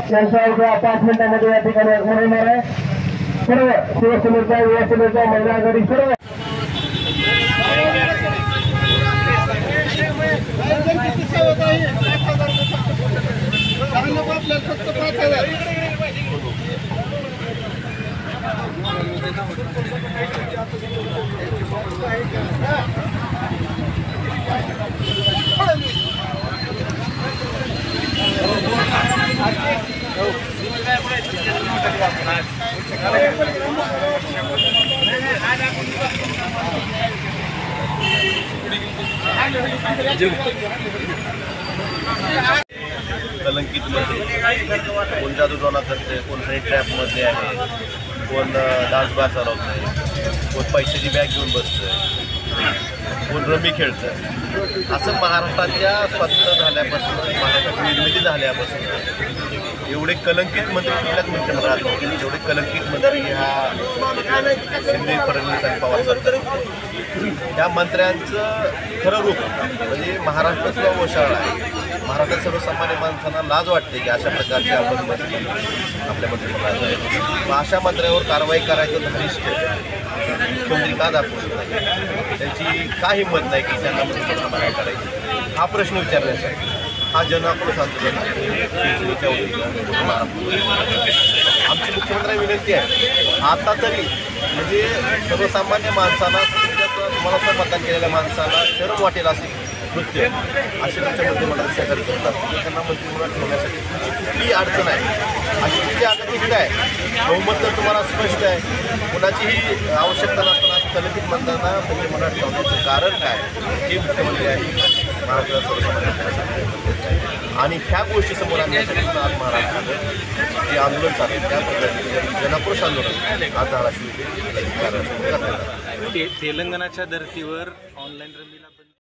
त्यांच्या 5 मिनिटांमध्ये या ठिकाणी होणार आहे. सर्व शिवसेनेचा युवासेनेचा महिला आघाडी सर्व कलंकित मध्ये कोण जादूटोणा करते, कोण रेड ट्रॅप मध्ये आहे, कोण डान्स बार चालवतंय, कोण पैशाची बॅग घेऊन बसतंय, कोण रमी खेळतंय. असं महाराष्ट्राच्या स्वतंत्र झाल्यापासून, महाराष्ट्राची निर्मिती झाल्यापासून एवढे कलंकित मंत्री कुठल्याच मंत्रिमंडळात नव्हते. एवढे कलंकित मंत्री ह्या शिंदे, फडणवीस आणि पवार सरकार. त्या मंत्र्यांचं खरं रूप म्हणजे महाराष्ट्र सुद्धा ओशाळा आहे. महाराष्ट्रात सर्वसामान्य माणसांना लाज वाटते की अशा प्रकारचे आपण मंत्री आपल्या मंत्रिमंडळात आहेत. मग अशा मंत्र्यावर कारवाई करायचं धारिष्ट मुख्यमंत्री का दाखवत नाही, त्यांची का हिंमत नाही की त्यांना मंत्रिमंडळ करायची, हा प्रश्न विचारण्यासाठी हा जनाक्रोश आंदोलन शिवसेनेच्या वतीनं आमची मुख्यमंत्र्यांना विनंती आहे, आता तरी म्हणजे सर्वसामान्य माणसाला तुम्हाला असं मतदान केलेल्या माणसाला शरम वाटेल असे कृत्य असे तुमच्या मंत्रिमंडळात सहकार्य करत असतात. त्यांना मंत्रिमंडळात ठेवण्यासाठी तुमची कुठलीही अडचण आहे, अशी कुठली अडचण आहे, बहुमत तर तुम्हाला स्पष्ट आहे, कुणाचीही आवश्यकता नसताना कलंकित मंत्र्यांना मंत्रिमंडळात ठेवण्याचं कारण काय हे मुख्यमंत्री आहे महाराष्ट्रात सर्वसामान्य आणि ह्या गोष्टी समोर आणण्यासाठी आज महाराष्ट्रात जे आंदोलन चालू आहे त्या पद्धतीने जनाक्रोश आंदोलन आज धाराशिव तेलंगणाच्या धर्तीवर ऑनलाईन रमीला